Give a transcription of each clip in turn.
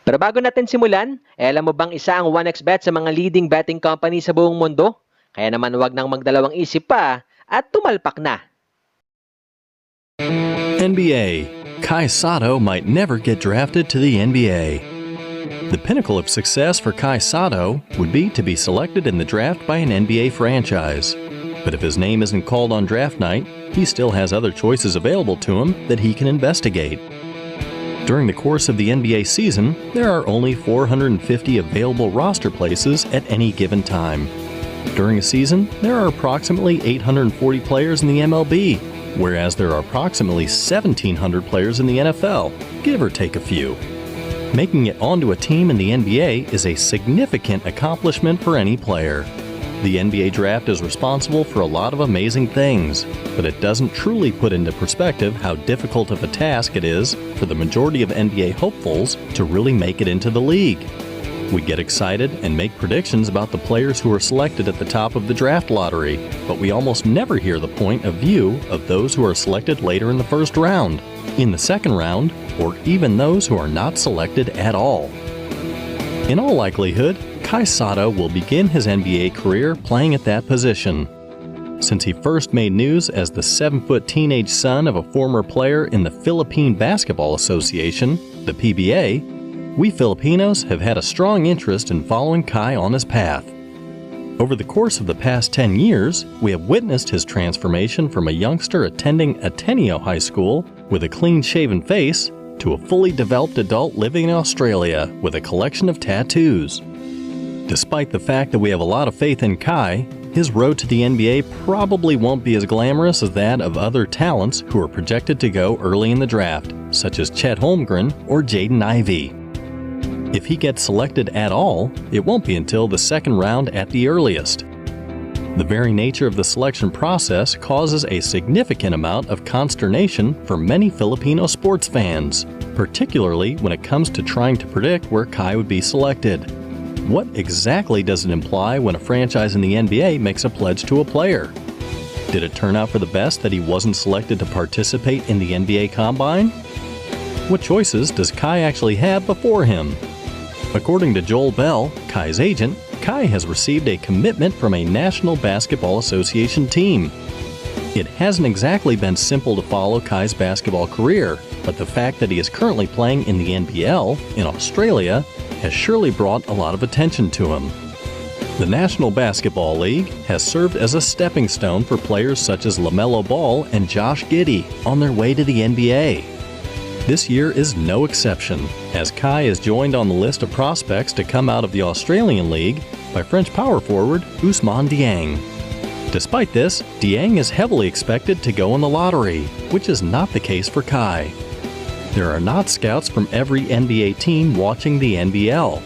Pero bago natin simulan, alam mo bang isa ang 1xBet sa mga leading betting company sa buong mundo? Kaya naman huwag nang magdalawang isip pa at tumalpak na. NBA. Kai Sotto might never get drafted to the NBA. The pinnacle of success for Kai Sotto would be to be selected in the draft by an NBA franchise. But if his name isn't called on draft night, he still has other choices available to him that he can investigate. During the course of the NBA season, there are only 450 available roster places at any given time. During a season, there are approximately 840 players in the MLB, whereas there are approximately 1,700 players in the NFL, give or take a few. Making it onto a team in the NBA is a significant accomplishment for any player. The NBA draft is responsible for a lot of amazing things, but it doesn't truly put into perspective how difficult of a task it is for the majority of NBA hopefuls to really make it into the league. We get excited and make predictions about the players who are selected at the top of the draft lottery, but we almost never hear the point of view of those who are selected later in the first round, in the second round, or even those who are not selected at all. In all likelihood, Kai Sotto will begin his NBA career playing at that position. Since he first made news as the 7-foot teenage son of a former player in the Philippine Basketball Association, the PBA, we Filipinos have had a strong interest in following Kai on his path. Over the course of the past 10 years, we have witnessed his transformation from a youngster attending Ateneo High School with a clean-shaven face to a fully developed adult living in Australia with a collection of tattoos. Despite the fact that we have a lot of faith in Kai, his road to the NBA probably won't be as glamorous as that of other talents who are projected to go early in the draft, such as Chet Holmgren or Jaden Ivey. If he gets selected at all, it won't be until the second round at the earliest. The very nature of the selection process causes a significant amount of consternation for many Filipino sports fans, particularly when it comes to trying to predict where Kai would be selected. What exactly does it imply when a franchise in the NBA makes a pledge to a player? Did it turn out for the best that he wasn't selected to participate in the NBA Combine? What choices does Kai actually have before him? According to Joel Bell, Kai's agent, Kai has received a commitment from a National Basketball Association team. It hasn't exactly been simple to follow Kai's basketball career, but the fact that he is currently playing in the NBL in Australia has surely brought a lot of attention to him. The National Basketball League has served as a stepping stone for players such as LaMelo Ball and Josh Giddey on their way to the NBA. This year is no exception, as Kai is joined on the list of prospects to come out of the Australian League by French power forward Ousmane Dieng. Despite this, Dieng is heavily expected to go in the lottery, which is not the case for Kai. There are not scouts from every NBA team watching the NBL,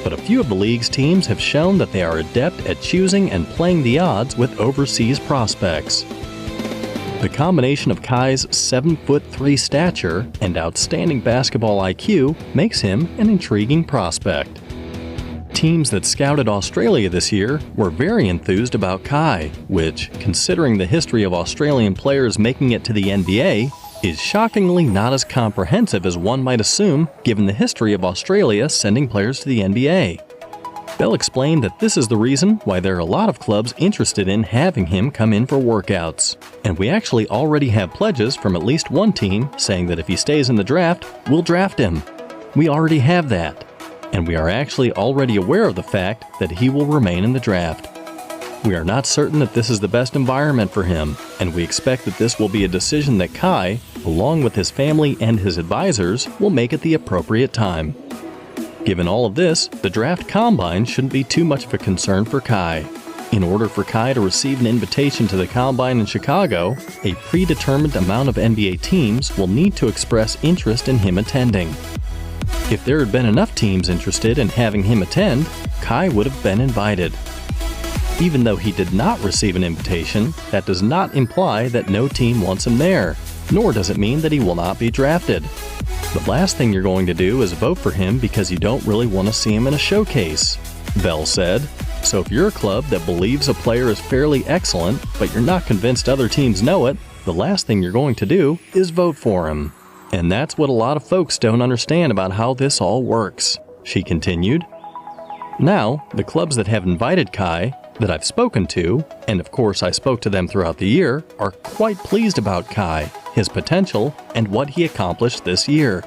but a few of the league's teams have shown that they are adept at choosing and playing the odds with overseas prospects. The combination of Kai's 7'3" stature and outstanding basketball IQ makes him an intriguing prospect. Teams that scouted Australia this year were very enthused about Kai, which, considering the history of Australian players making it to the NBA, is shockingly not as comprehensive as one might assume given the history of Australia sending players to the NBA. Bell explained that this is the reason why there are a lot of clubs interested in having him come in for workouts. And we actually already have pledges from at least one team saying that if he stays in the draft, we'll draft him. We already have that. And we are actually already aware of the fact that he will remain in the draft. We are not certain that this is the best environment for him, and we expect that this will be a decision that Kai, along with his family and his advisors, will make at the appropriate time. Given all of this, the draft combine shouldn't be too much of a concern for Kai. In order for Kai to receive an invitation to the combine in Chicago, a predetermined amount of NBA teams will need to express interest in him attending. If there had been enough teams interested in having him attend, Kai would have been invited. Even though he did not receive an invitation, that does not imply that no team wants him there, nor does it mean that he will not be drafted. The last thing you're going to do is vote for him because you don't really want to see him in a showcase, Bell said. So if you're a club that believes a player is fairly excellent, but you're not convinced other teams know it, the last thing you're going to do is vote for him. And that's what a lot of folks don't understand about how this all works. she continued. Now, the clubs that have invited Kai, that I've spoken to, and of course I spoke to them throughout the year, are quite pleased about Kai, his potential, and what he accomplished this year.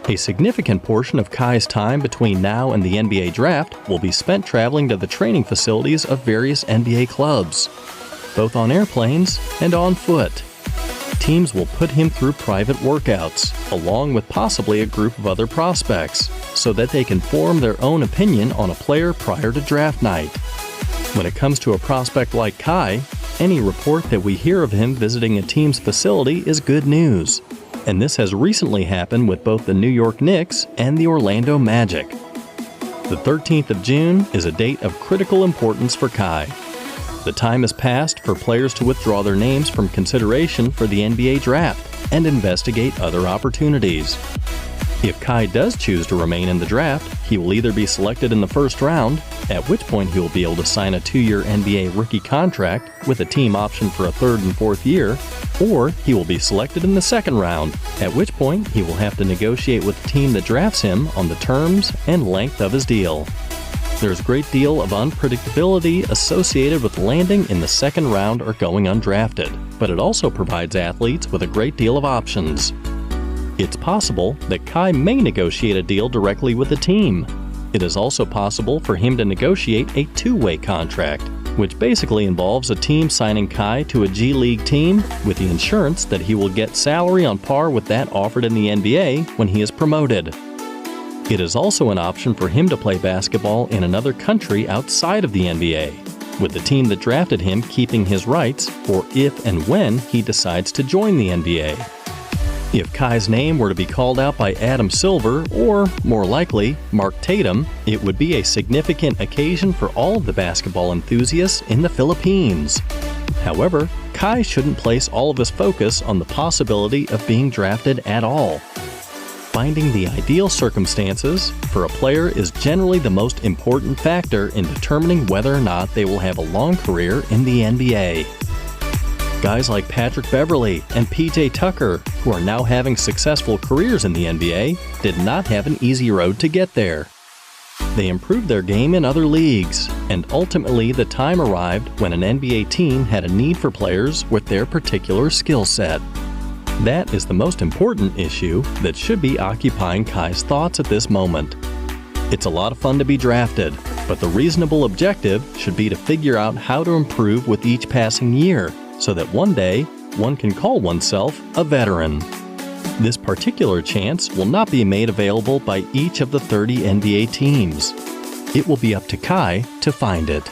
A significant portion of Kai's time between now and the NBA draft will be spent traveling to the training facilities of various NBA clubs, both on airplanes and on foot. Teams will put him through private workouts, along with possibly a group of other prospects, so that they can form their own opinion on a player prior to draft night. When it comes to a prospect like Kai, any report that we hear of him visiting a team's facility is good news, and this has recently happened with both the New York Knicks and the Orlando Magic. The 13th of June is a date of critical importance for Kai. The time has passed for players to withdraw their names from consideration for the NBA draft and investigate other opportunities. If Kai does choose to remain in the draft, he will either be selected in the first round, at which point he will be able to sign a 2-year NBA rookie contract with a team option for a 3rd and 4th year, or he will be selected in the second round, at which point he will have to negotiate with the team that drafts him on the terms and length of his deal. There's a great deal of unpredictability associated with landing in the second round or going undrafted, but it also provides athletes with a great deal of options. It's possible that Kai may negotiate a deal directly with the team. It is also possible for him to negotiate a 2-way contract, which basically involves a team signing Kai to a G League team with the assurance that he will get salary on par with that offered in the NBA when he is promoted. It is also an option for him to play basketball in another country outside of the NBA, with the team that drafted him keeping his rights for if and when he decides to join the NBA. If Kai's name were to be called out by Adam Silver, or, more likely, Mark Tatum, it would be a significant occasion for all of the basketball enthusiasts in the Philippines. However, Kai shouldn't place all of his focus on the possibility of being drafted at all. Finding the ideal circumstances for a player is generally the most important factor in determining whether or not they will have a long career in the NBA. Guys like Patrick Beverley and PJ Tucker, who are now having successful careers in the NBA, did not have an easy road to get there. They improved their game in other leagues, and ultimately the time arrived when an NBA team had a need for players with their particular skill set. That is the most important issue that should be occupying Kai's thoughts at this moment. It's a lot of fun to be drafted, but the reasonable objective should be to figure out how to improve with each passing year, so that one day, one can call oneself a veteran. This particular chance will not be made available by each of the 30 NBA teams. It will be up to Kai to find it.